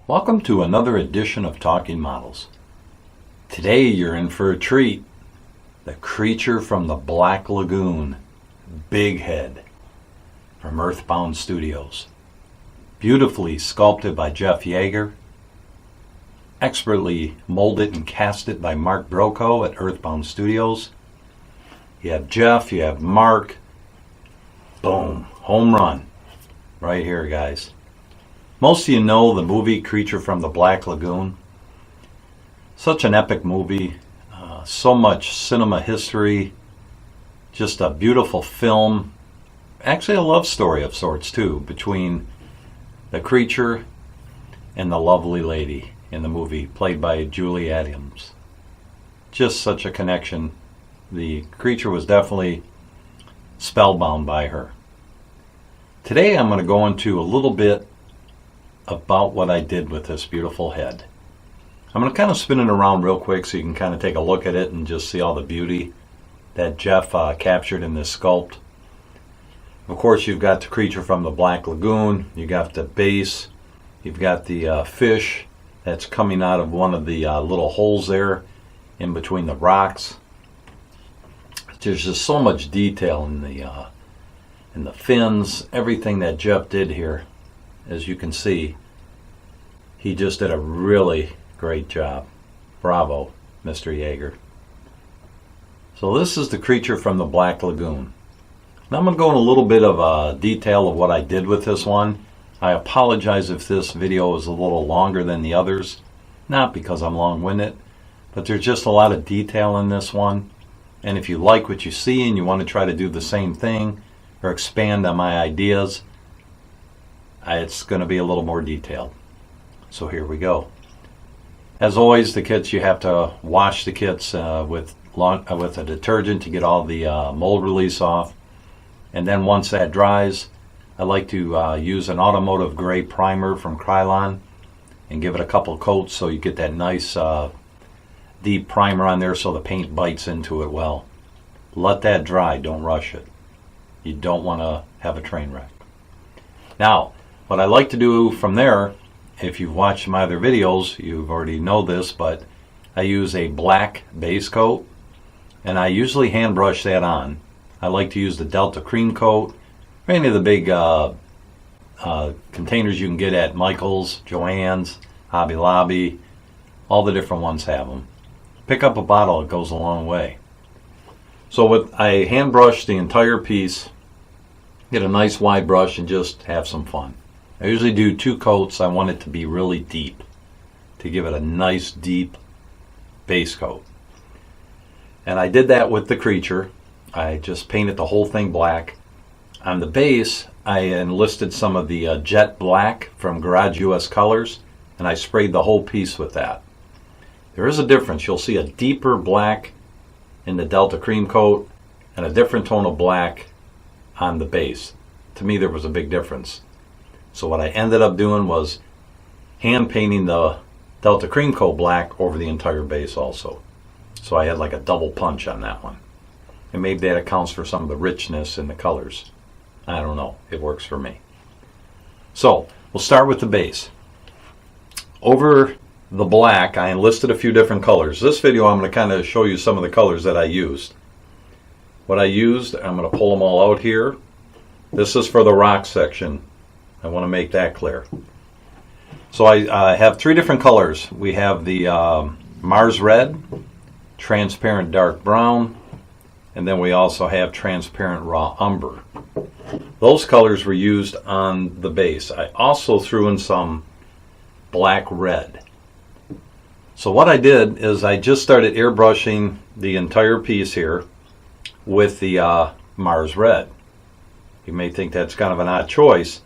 Welcome to another edition of Talking Models. Today you're in for a treat. The creature from the Black Lagoon, Big Head, from Earthbound Studios. Beautifully sculpted by Jeff Yagher. Expertly molded and casted by Brokaw at Earthbound Studios. You have Jeff, you have Mark. Boom, home run. Right here, guys. Most of you know the movie Creature from the Black Lagoon. Such an epic movie. So much cinema history. Just a beautiful film. Actually a love story of sorts too, between the creature and the lovely lady in the movie, played by Julie Adams. Just such a connection. The creature was definitely spellbound by her. Today I'm going to go into a little bit about what I did with this beautiful head. I'm going to kind of spin it around real quick so you can kind of take a look at it and just see all the beauty that Jeff captured in this sculpt. Of course, you've got the creature from the Black Lagoon, you got the base, you've got the fish that's coming out of one of the little holes there in between the rocks. There's just so much detail in the fins, everything that Jeff did here. As you can see, he just did a really great job. Bravo, Mr. Yagher. So this is the creature from the Black Lagoon. Now I'm going to go in a little bit of detail of what I did with this one. I apologize if this video is a little longer than the others. Not because I'm long-winded, but there's just a lot of detail in this one. And if you like what you see and you want to try to do the same thing or expand on my ideas, it's going to be a little more detailed. So here we go. As always, the kits, you have to wash the kits with a detergent to get all the mold release off. And then once that dries, I like to use an automotive gray primer from Krylon and give it a couple coats so you get that nice deep primer on there so the paint bites into it well. Let that dry, don't rush it. You don't want to have a train wreck. Now, what I like to do from there, if you've watched my other videos, you already know this, but I use a black base coat, and I usually hand brush that on. I like to use the Delta Cream Coat, or any of the big containers you can get at Michael's, Joann's, Hobby Lobby. All the different ones have them. Pick up a bottle, it goes a long way. So I hand brush the entire piece, get a nice wide brush, and just have some fun. I usually do 2 coats. I want it to be really deep, to give it a nice deep base coat. And I did that with the creature. I just painted the whole thing black. On the base, I enlisted some of the jet black from Garage US Colors, and I sprayed the whole piece with that. There is a difference. You'll see a deeper black in the Delta Cream Coat and a different tone of black on the base. To me, there was a big difference. So what I ended up doing was hand painting the Delta Cream Coat black over the entire base also. So I had like a double punch on that one. And maybe that accounts for some of the richness in the colors. I don't know. It works for me. So we'll start with the base. Over the black, I enlisted a few different colors. This video, I'm going to kind of show you some of the colors that I used. What I used, I'm going to pull them all out here. This is for the rock section. I want to make that clear. So I have 3 different colors. We have the Mars Red, Transparent Dark Brown, and then we also have Transparent Raw Umber. Those colors were used on the base. I also threw in some Black Red. So what I did is I just started airbrushing the entire piece here with the Mars Red. You may think that's kind of an odd choice,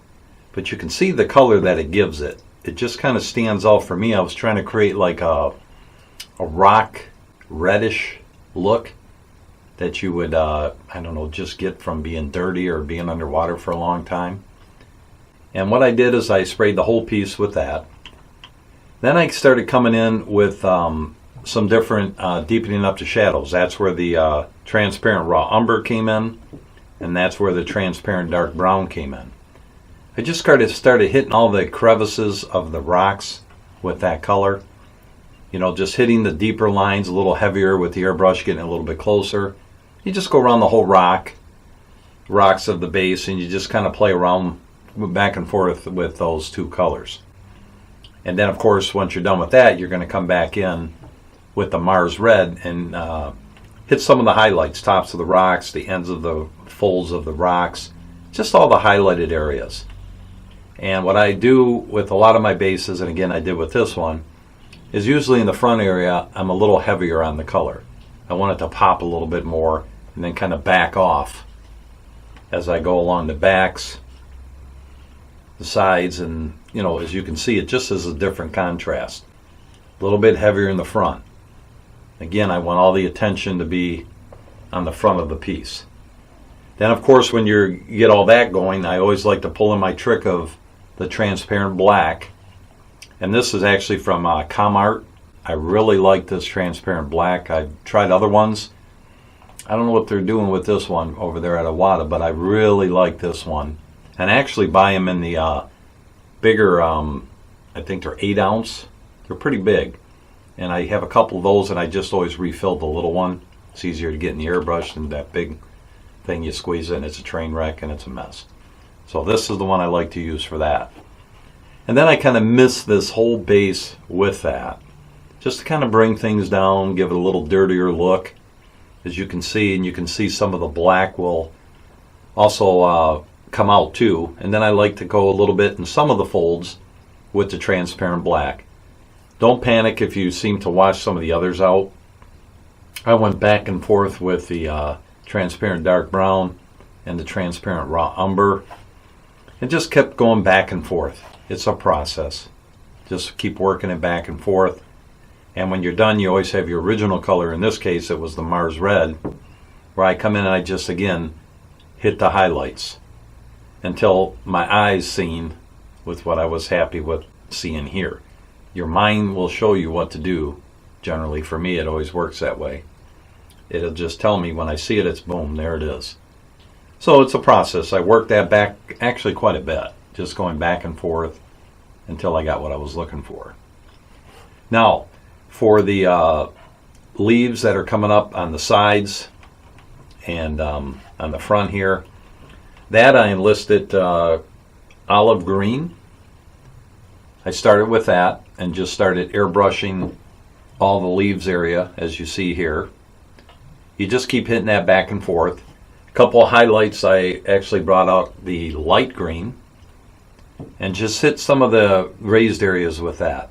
but you can see the color that it gives it. It just kind of stands out for me. I was trying to create like a rock reddish look that you would, I don't know, just get from being dirty or being underwater for a long time. And what I did is I sprayed the whole piece with that. Then I started coming in with some different deepening up the shadows. That's where the transparent raw umber came in, and that's where the transparent dark brown came in. I just started hitting all the crevices of the rocks with that color. You know, just hitting the deeper lines a little heavier with the airbrush, getting a little bit closer. You just go around the whole rocks of the base, and you just kind of play around back and forth with those two colors. And then, of course, once you're done with that, you're going to come back in with the Mars Red and hit some of the highlights, tops of the rocks, the ends of the folds of the rocks, just all the highlighted areas. And what I do with a lot of my bases, and again I did with this one, is usually in the front area I'm a little heavier on the color. I want it to pop a little bit more and then kind of back off as I go along the backs, the sides, and you know, as you can see, it just is a different contrast. A little bit heavier in the front. Again, I want all the attention to be on the front of the piece. Then of course when you get all that going, I always like to pull in my trick of the transparent black. And this is actually from ComArt. I really like this transparent black. I've tried other ones. I don't know what they're doing with this one over there at Iwata, but I really like this one. And I actually buy them in the bigger, I think they're 8 ounce. They're pretty big. And I have a couple of those, and I just always refill the little one. It's easier to get in the airbrush than that big thing you squeeze in. It's a train wreck and it's a mess. So this is the one I like to use for that. And then I kind of mist this whole base with that, just to kind of bring things down, give it a little dirtier look, as you can see. And you can see some of the black will also come out too. And then I like to go a little bit in some of the folds with the transparent black. Don't panic if you seem to wash some of the others out. I went back and forth with the transparent dark brown and the transparent raw umber, and just kept going back and forth. It's a process. Just keep working it back and forth. And when you're done, you always have your original color. In this case, it was the Mars Red, where I come in and I just, again, hit the highlights until my eyes seen with what I was happy with seeing here. Your mind will show you what to do. Generally, for me, it always works that way. It'll just tell me when I see it, it's boom, there it is. So it's a process. I worked that back actually quite a bit, just going back and forth until I got what I was looking for. Now, for the leaves that are coming up on the sides and on the front here, that I enlisted olive green. I started with that and just started airbrushing all the leaves area, as you see here. You just keep hitting that back and forth. A couple of highlights, I actually brought out the light green and just hit some of the raised areas with that.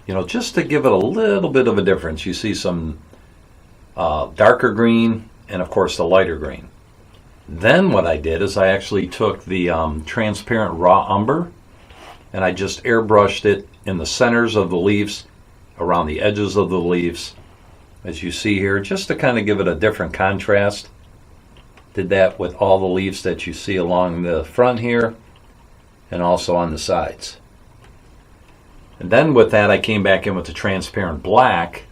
You know, just to give it a little bit of a difference. You see some darker green and of course the lighter green. Then what I did is I actually took the transparent raw umber and I just airbrushed it in the centers of the leaves, around the edges of the leaves, as you see here, just to kind of give it a different contrast. Did that with all the leaves that you see along the front here and also on the sides. And then with that, I came back in with the transparent black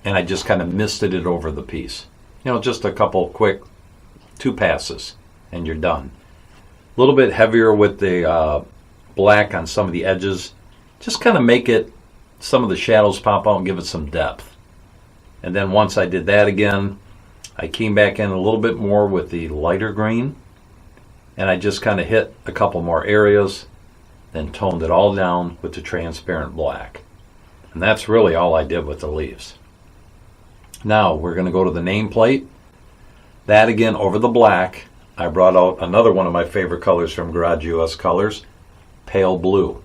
and I just kind of misted it over the piece. You know, just a couple quick 2 passes and you're done. A little bit heavier with the black on some of the edges. Just kind of make it, some of the shadows pop out and give it some depth. And then once I did that again, I came back in a little bit more with the lighter green and I just kind of hit a couple more areas, then toned it all down with the transparent black. And that's really all I did with the leaves. Now we're going to go to the nameplate. That again over the black, I brought out another one of my favorite colors from Garage US Colors, pale blue.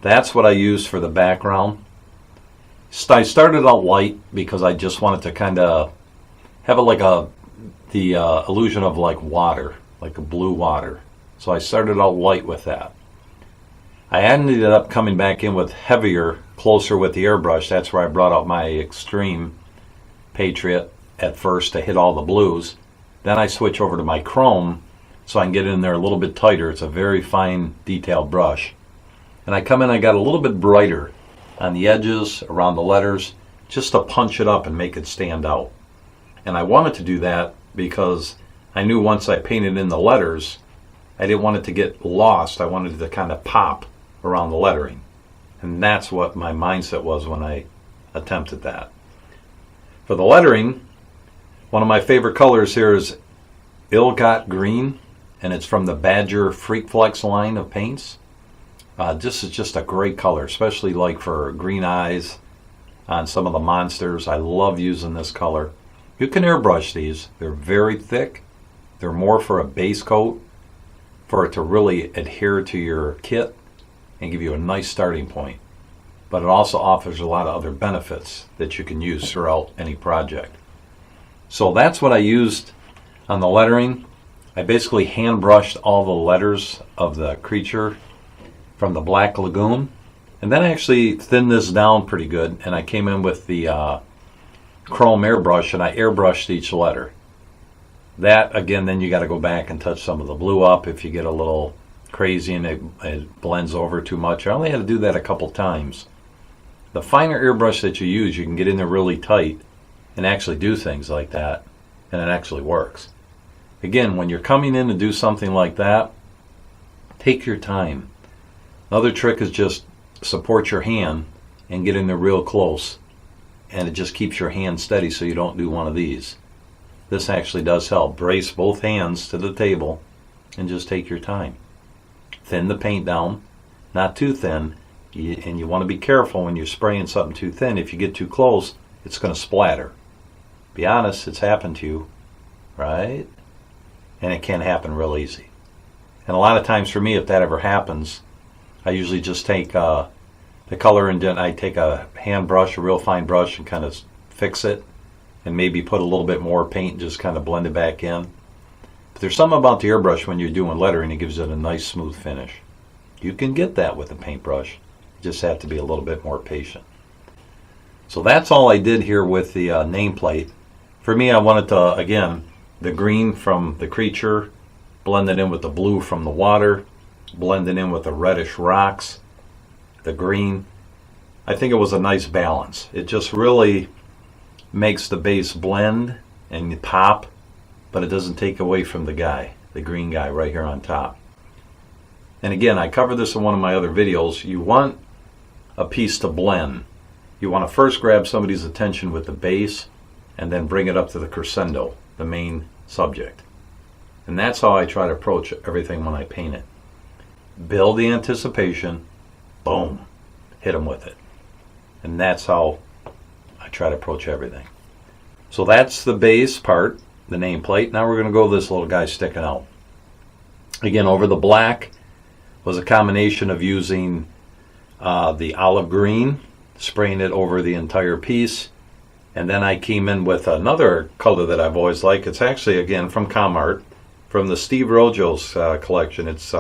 That's what I used for the background. I started out light because I just wanted to kind of have it like the illusion of like water, like a blue water. So I started out light with that. I ended up coming back in with heavier, closer with the airbrush. That's where I brought out my Extreme Patriot at first to hit all the blues. Then I switch over to my chrome so I can get in there a little bit tighter. It's a very fine detailed brush. And I come in, I got a little bit brighter on the edges, around the letters, just to punch it up and make it stand out. And I wanted to do that because I knew once I painted in the letters, I didn't want it to get lost. I wanted it to kind of pop around the lettering. And that's what my mindset was when I attempted that. For the lettering, one of my favorite colors here is Ilgot Green, and it's from the Badger Freak Flex line of paints. This is just a great color, especially like for green eyes on some of the monsters. I love using this color. You can airbrush these. They're very thick. They're more for a base coat, for it to really adhere to your kit and give you a nice starting point. But it also offers a lot of other benefits that you can use throughout any project. So that's what I used on the lettering. I basically hand brushed all the letters of the creature from the black Lagoon, and then I actually thinned this down pretty good, and I came in with the chrome airbrush and I airbrushed each letter. That again, then you got to go back and touch some of the blue up if you get a little crazy and it blends over too much. I only had to do that a couple times. The finer airbrush that you use, you can get in there really tight and actually do things like that, and it actually works. Again, when you're coming in to do something like that, take your time. Another trick is just support your hand and get in there real close, and it just keeps your hand steady so you don't do one of these. This actually does help. Brace both hands to the table and just take your time. Thin the paint down, not too thin, and you want to be careful when you're spraying something too thin. If you get too close, it's going to splatter. Be honest, it's happened to you, right? And it can happen real easy. And a lot of times for me, if that ever happens, I usually just take the color and then I take a hand brush, a real fine brush, and kind of fix it and maybe put a little bit more paint and just kind of blend it back in. But there's something about the airbrush when you're doing lettering, it gives it a nice smooth finish. You can get that with a paintbrush. You just have to be a little bit more patient. So that's all I did here with the nameplate. For me, I wanted to, again, the green from the creature, blend it in with the blue from the water, blend it in with the reddish rocks, the green. I think it was a nice balance. It just really makes the base blend and pop, but it doesn't take away from the guy, the green guy right here on top. And again, I covered this in one of my other videos. You want a piece to blend. You want to first grab somebody's attention with the base and then bring it up to the crescendo, the main subject. And that's how I try to approach everything when I paint it. Build the anticipation, boom, hit them with it. And that's how I try to approach everything. So that's the base part, the nameplate. Now we're going to go this little guy sticking out. Again, over the black was a combination of using the olive green, spraying it over the entire piece, and then I came in with another color that I've always liked. It's actually, again, from ComArt, from the Steve Rojo's collection. It's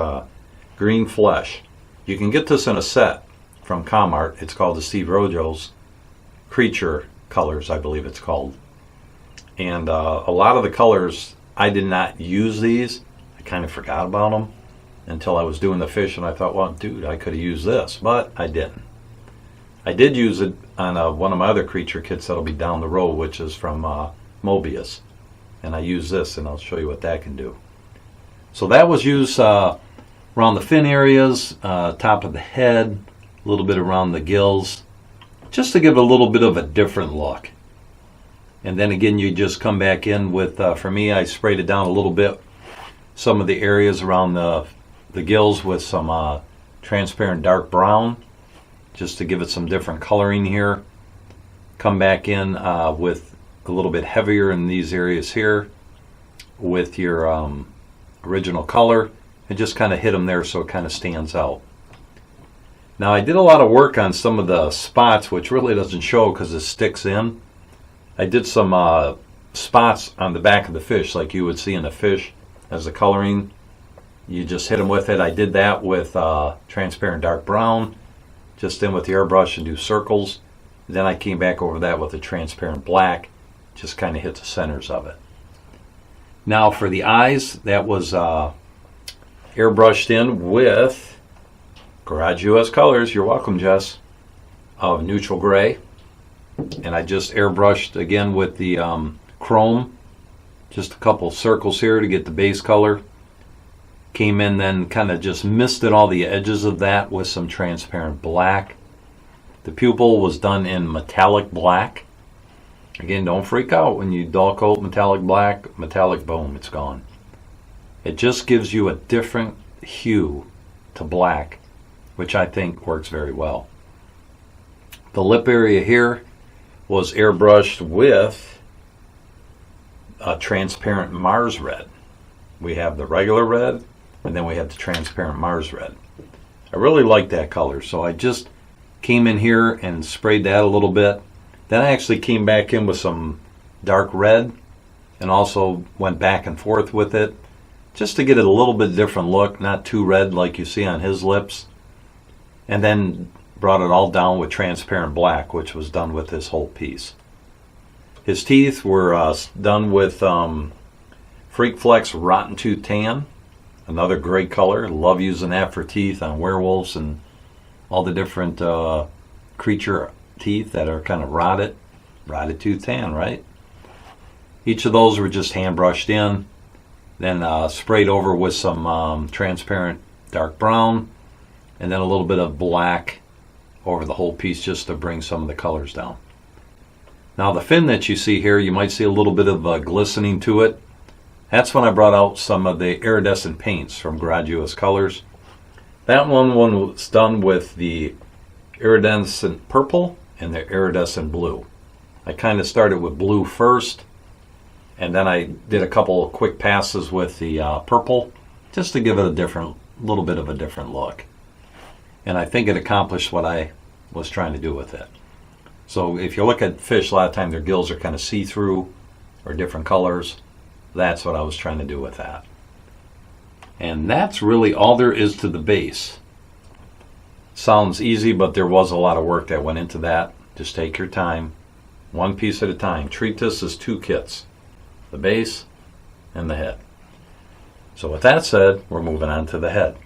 Green Flesh. You can get this in a set from ComArt. It's called the Steve Rojo's Creature Colors, I believe it's called. And a lot of the colors, I did not use these. I kind of forgot about them until I was doing the fish, and I thought, well, dude, I could have used this, but I didn't. I did use it on one of my other creature kits that'll be down the road, which is from Mobius. And I use this, and I'll show you what that can do. So that was used around the fin areas, top of the head, a little bit around the gills, just to give it a little bit of a different look. And then again, you just come back in with, for me, I sprayed it down a little bit, some of the areas around the gills with some transparent dark brown, just to give it some different coloring here. Come back in with a little bit heavier in these areas here with your original color, and just kind of hit them there so it kind of stands out. Now I did a lot of work on some of the spots, which really doesn't show because it sticks in. I did some spots on the back of the fish like you would see in a fish as the coloring. You just hit them with it. I did that with transparent dark brown, just in with the airbrush and do circles. Then I came back over that with a transparent black, just kind of hit the centers of it. Now for the eyes, that was airbrushed in with Garage US Colors, you're welcome, Jess, of neutral gray. And I just airbrushed again with the chrome, just a couple circles here to get the base color. Came in then kind of just misted all the edges of that with some transparent black The pupil was done in metallic black. Again, don't freak out when you dull coat metallic black, metallic, boom, it's gone. It just gives you a different hue to black, which I think works very well. The lip area here was airbrushed with a transparent Mars red. We have the regular red, and then we have the transparent Mars red. I really like that color, so I just came in here and sprayed that a little bit. Then I actually came back in with some dark red and also went back and forth with it just to get it a little bit different look, not too red like you see on his lips. And then brought it all down with transparent black, which was done with this whole piece. His teeth were done with Freak Flex Rotten Tooth Tan, another great color. Love using that for teeth on werewolves and all the different creature teeth that are kind of rotted tooth tan, right? Each of those were just hand brushed in, then sprayed over with some transparent dark brown, and then a little bit of black over the whole piece just to bring some of the colors down. Now the fin that you see here, you might see a little bit of glistening to it. That's when I brought out some of the Iridescent Paints from Graduous Colors. That one was done with the Iridescent Purple and the Iridescent Blue. I kind of started with blue first, and then I did a couple of quick passes with the purple just to give it a little bit of a different look. And I think it accomplished what I was trying to do with it. So if you look at fish, a lot of times their gills are kind of see-through or different colors. That's what I was trying to do with that. And that's really all there is to the base. Sounds easy, but there was a lot of work that went into that. Just take your time, one piece at a time. Treat this as two kits, the base and the head. So with that said, we're moving on to the head.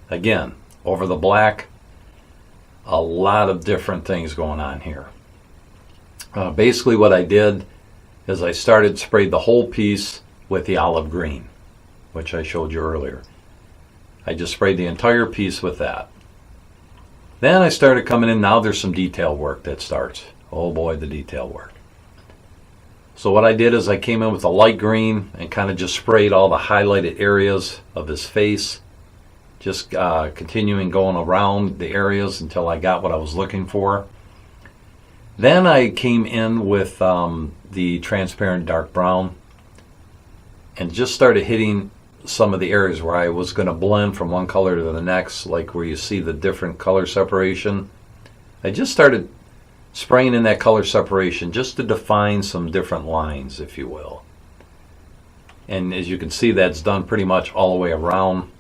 Again, over the black, a lot of different things going on here. Basically what I did is I sprayed the whole piece with the olive green, which I showed you earlier. I just sprayed the entire piece with that. Then I started coming in. Now there's some detail work that starts. Oh boy, the detail work. So what I did is I came in with a light green and kind of just sprayed all the highlighted areas of his face, just continuing going around the areas until I got what I was looking for. Then I came in with the transparent dark brown and just started hitting some of the areas where I was going to blend from one color to the next, like where you see the different color separation. I just started spraying in that color separation just to define some different lines, if you will. And as you can see, that's done pretty much all the way around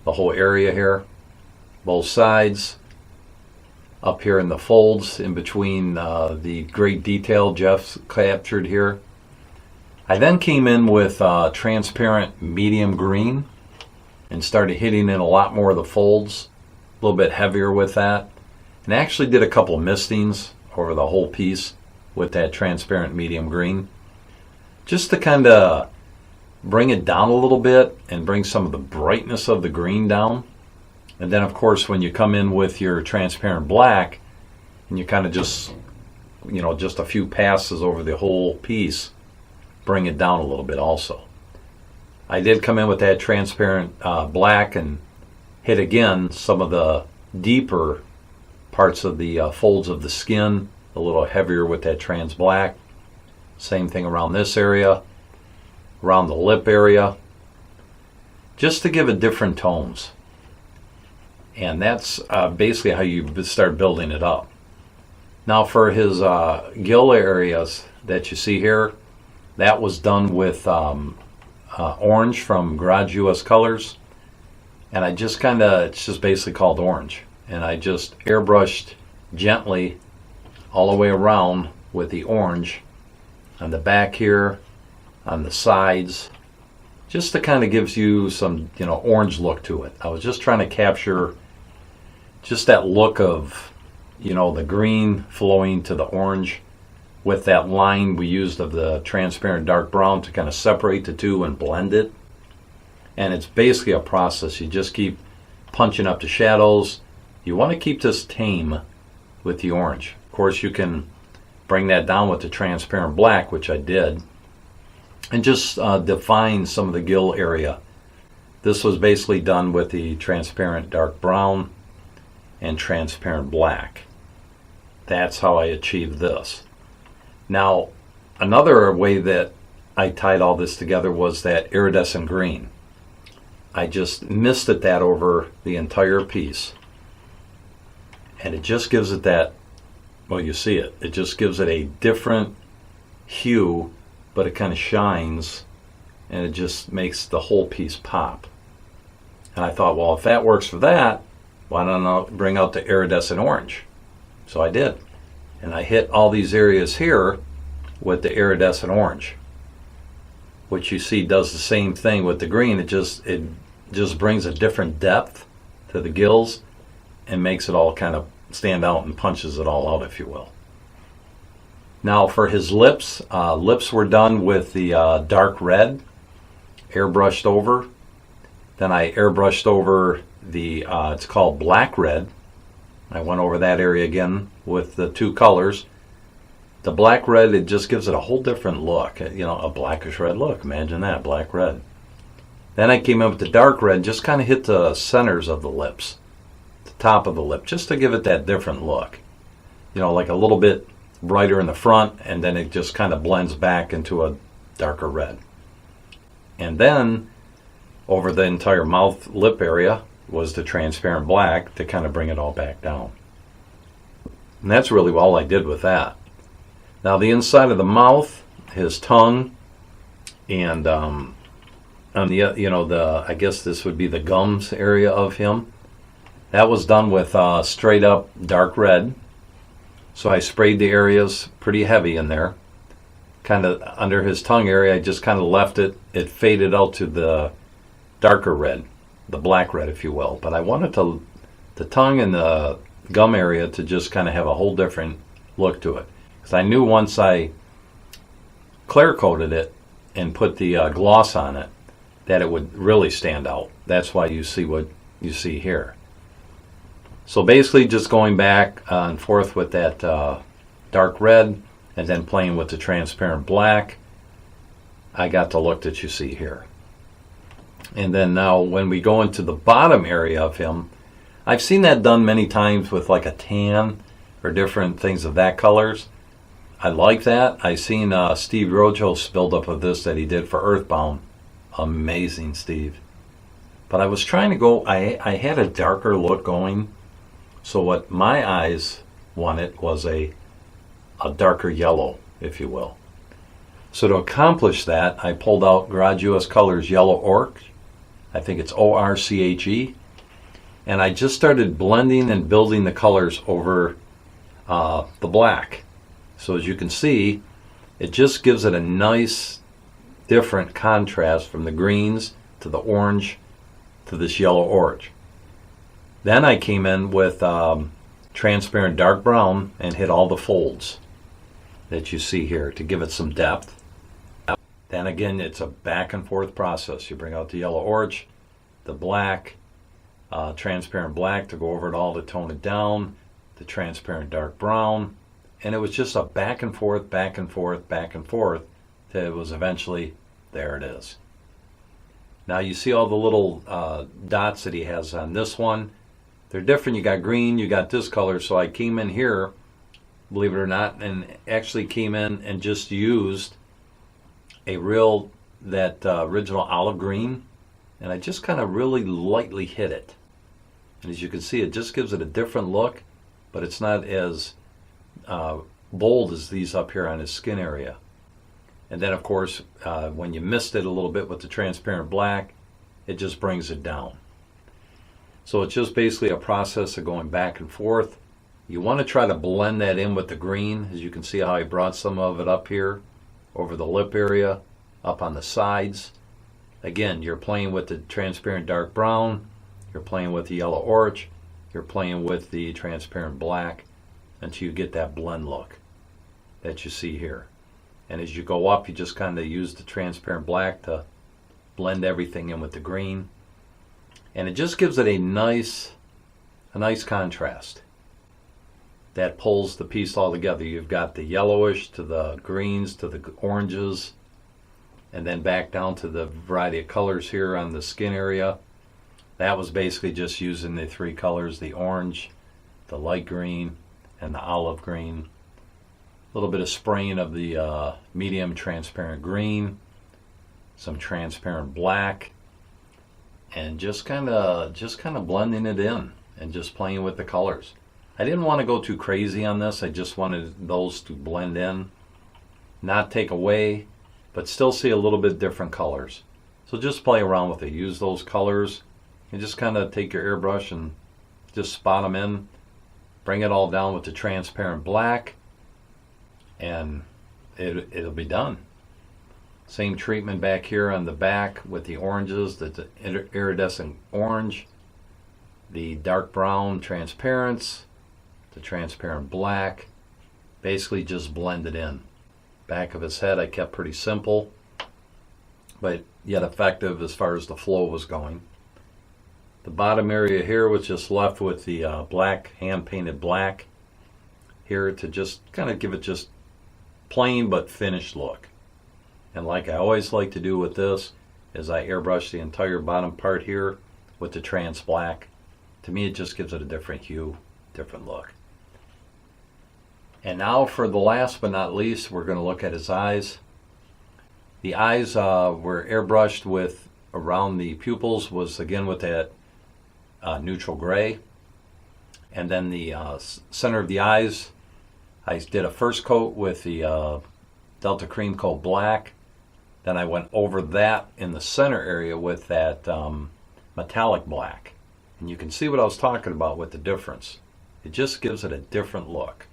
the whole area here, both sides, up here in the folds in between the great detail Jeff's captured here. I then came in with transparent medium green and started hitting in a lot more of the folds, a little bit heavier with that, and actually did a couple of mistings over the whole piece with that transparent medium green just to kind of bring it down a little bit and bring some of the brightness of the green down. And then of course when you come in with your transparent black and you kind of just, just a few passes over the whole piece, bring it down a little bit also. I did come in with that transparent black and hit again some of the deeper parts of the folds of the skin, a little heavier with that trans black. Same thing around this area, around the lip area, just to give it different tones. And that's basically how you start building it up. Now for his gill areas that you see here, that was done with orange from Graduous Colors. And I just it's just basically called orange. And I just airbrushed gently all the way around with the orange on the back here, on the sides, just to kind of gives you some, orange look to it. I was just trying to capture just that look of, the green flowing to the orange with that line we used of the transparent dark brown to kind of separate the two and blend it. And it's basically a process. You just keep punching up the shadows. You want to keep this tame with the orange. Of course, you can bring that down with the transparent black, which I did, and just define some of the gill area. This was basically done with the transparent dark brown and transparent black. That's how I achieved this. Now, another way that I tied all this together was that iridescent green. I just misted that over the entire piece, and it just gives it that, well, you see it, it just gives it a different hue, but it kind of shines, and it just makes the whole piece pop. And I thought, well, if that works for that, why don't I bring out the iridescent orange? So I did, and I hit all these areas here with the iridescent orange, which you see does the same thing with the green. It just brings a different depth to the gills and makes it all kind of stand out and punches it all out, if you will. Now for his lips, lips were done with the dark red, airbrushed over. Then I airbrushed over the, it's called black red. I went over that area again with the two colors. The black red, it just gives it a whole different look. You know, a blackish red look. Imagine that, black red. Then I came in with the dark red, just kind of hit the centers of the lips, the top of the lip, just to give it that different look. You know, like a little bit brighter in the front, and then it just kind of blends back into a darker red. And then over the entire mouth lip area was the transparent black to kind of bring it all back down. And that's really all I did with that. Now the inside of the mouth, his tongue, and on the, you know, the, I guess this would be the gums area of him. That was done with straight up dark red. So I sprayed the areas pretty heavy in there. Kind of under his tongue area, I just kind of left it. It faded out to the darker red, the black red, if you will. But I wanted the tongue and the gum area to just kind of have a whole different look to it. Because I knew once I clear coated it and put the gloss on it, that it would really stand out. That's why you see what you see here. So basically just going back and forth with that dark red and then playing with the transparent black, I got the look that you see here. And then now when we go into the bottom area of him, I've seen that done many times with like a tan or different things of that colors. I like that. I seen Steve Rojo's build-up of this that he did for Earthbound. Amazing, Steve. But I was trying to go, I had a darker look going. So what my eyes wanted was a darker yellow, if you will. So to accomplish that, I pulled out Garage US Colors Yellow Orc. I think it's ORCHE. And I just started blending and building the colors over the black. So as you can see, it just gives it a nice different contrast from the greens to the orange to this yellow orange. Then I came in with transparent dark brown and hit all the folds that you see here to give it some depth. Then again, it's a back and forth process. You bring out the yellow orange, the black, transparent black to go over it all to tone it down, the transparent dark brown, and it was just a back and forth, back and forth, back and forth till it was eventually, there it is. Now you see all the little dots that he has on this one. They're different. You got green, you got this color, so I came in here, believe it or not, and actually came in and just used a real, that original olive green, and I just kind of really lightly hit it. And as you can see, it just gives it a different look, but it's not as bold as these up here on his skin area. And then of course, when you mist it a little bit with the transparent black, it just brings it down. So it's just basically a process of going back and forth. You want to try to blend that in with the green. As you can see how I brought some of it up here over the lip area, up on the sides. Again, you're playing with the transparent dark brown, you're playing with the yellow orange, you're playing with the transparent black until you get that blend look that you see here. And as you go up, you just kind of use the transparent black to blend everything in with the green. And it just gives it a nice contrast. that pulls the piece all together. You've got the yellowish to the greens to the oranges, and then back down to the variety of colors here on the skin area. That was basically just using the three colors, the orange, the light green, and the olive green. A little bit of spraying of the medium transparent green, some transparent black, and just kind of blending it in and just playing with the colors. I didn't want to go too crazy on this. I just wanted those to blend in, not take away, but still see a little bit different colors. So just play around with it. Use those colors and just kind of take your airbrush and just spot them in. Bring it all down with the transparent black, and it'll be done. Same treatment back here on the back with the oranges, the iridescent orange, the dark brown transparents, the transparent black. Basically just blend it in. Back of his head I kept pretty simple, but yet effective as far as the flow was going. The bottom area here was just left with the black, hand-painted black here to just kind of give it just plain but finished look. And like I always like to do with this is I airbrush the entire bottom part here with the trans black. To me it just gives it a different hue, different look. And now for the last but not least, we're going to look at his eyes. The eyes were airbrushed with, around the pupils was again with that neutral gray. And then the center of the eyes, I did a first coat with the Delta Cream Coat Black. Then I went over that in the center area with that metallic black. And you can see what I was talking about with the difference. It just gives it a different look.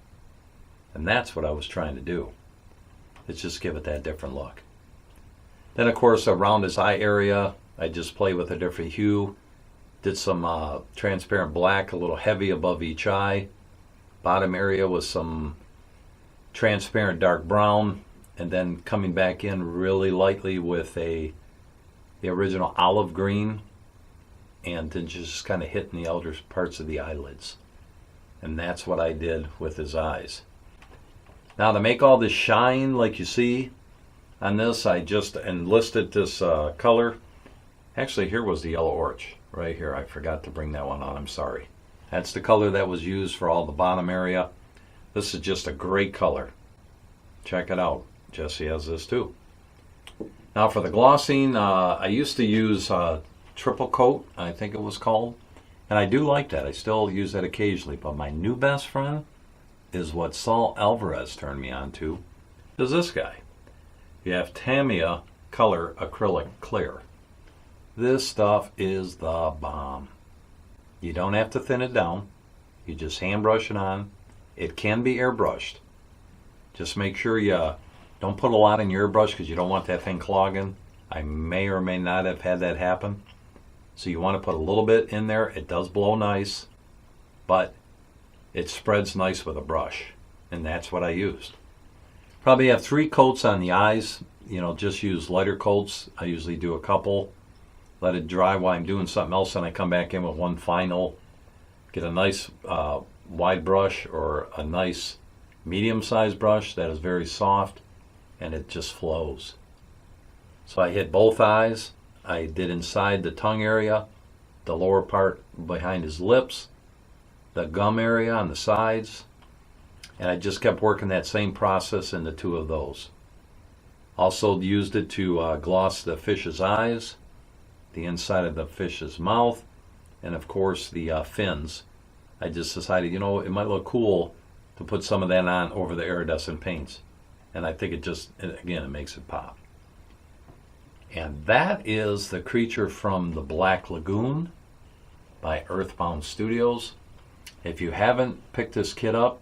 And that's what I was trying to do. It's just give it that different look. Then of course around his eye area, I just played with a different hue. Did some transparent black, a little heavy above each eye. Bottom area was some transparent dark brown, and then coming back in really lightly with the original olive green, and then just kind of hitting the outer parts of the eyelids. And that's what I did with his eyes. Now to make all this shine like you see on this, I just enlisted this color. Actually, here was the yellow orch right here. I forgot to bring that one on. I'm sorry. That's the color that was used for all the bottom area. This is just a great color. Check it out. Jesse has this too. Now for the glossing, I used to use triple coat, I think it was called. And I do like that. I still use that occasionally. But my new best friend is what Saul Alvarez turned me on to. Is this guy. You have Tamiya Color Acrylic Clear. This stuff is the bomb. You don't have to thin it down. You just hand brush it on. It can be airbrushed. Just make sure you don't put a lot in your airbrush because you don't want that thing clogging. I may or may not have had that happen. So you want to put a little bit in there. It does blow nice, but it spreads nice with a brush. And that's what I used. Probably have 3 coats on the eyes. You know, just use lighter coats. I usually do a couple. Let it dry while I'm doing something else, and I come back in with one final. Get a nice wide brush or a nice medium-sized brush that is very soft, and it just flows. So I hit both eyes. I did inside the tongue area, the lower part behind his lips, the gum area on the sides, and I just kept working that same process in the 2 of those. Also used it to gloss the fish's eyes, the inside of the fish's mouth, and of course the fins. I just decided, you know, it might look cool to put some of that on over the iridescent paints. And I think it just, again, it makes it pop. And that is the creature from the Black Lagoon by Earthbound Studios. If you haven't picked this kit up,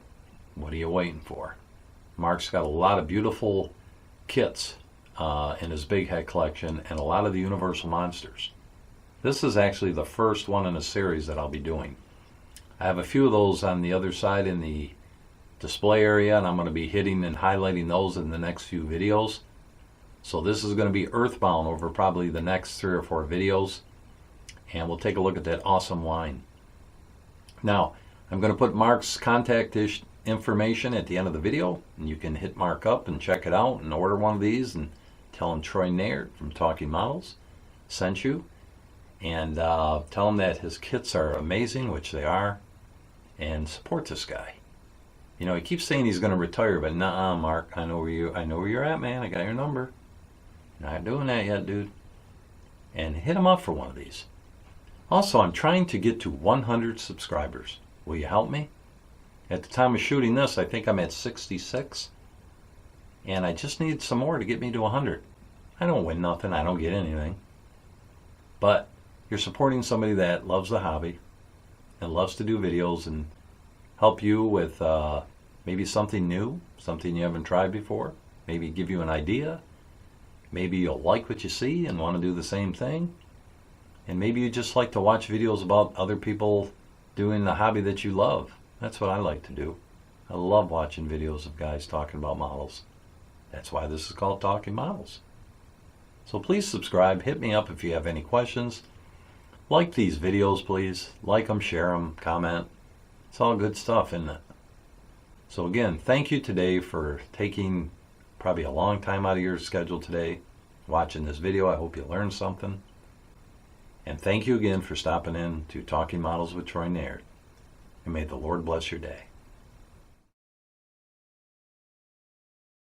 what are you waiting for? Mark's got a lot of beautiful kits in his Big Head collection and a lot of the Universal Monsters. This is actually the first one in a series that I'll be doing. I have a few of those on the other side in the display area, and I'm going to be hitting and highlighting those in the next few videos. So this is going to be Earthbound over probably the next 3 or 4 videos, and we'll take a look at that awesome line. Now, I'm going to put Mark's contact information at the end of the video, and you can hit Mark up and check it out and order one of these and tell him Troy Naird from Talking Models sent you, and tell him that his kits are amazing, which they are, and support this guy. You know, he keeps saying he's going to retire, but nah, Mark, I know where you're at, man. I got your number. Not doing that yet, dude. And hit him up for one of these. Also, I'm trying to get to 100 subscribers. Will you help me? At the time of shooting this, I think I'm at 66. And I just need some more to get me to 100. I don't win nothing. I don't get anything. But you're supporting somebody that loves the hobby and loves to do videos and help you with maybe something new, something you haven't tried before. Maybe give you an idea. Maybe you'll like what you see and want to do the same thing. And maybe you just like to watch videos about other people doing the hobby that you love. That's what I like to do. I love watching videos of guys talking about models. That's why this is called Talking Models. So please subscribe. Hit me up if you have any questions. Like these videos, please. Like them, share them, comment. It's all good stuff, isn't it? So again, thank you today for taking probably a long time out of your schedule today, watching this video. I hope you learned something. And thank you again for stopping in to Talking Models with Troy Naird. And may the Lord bless your day.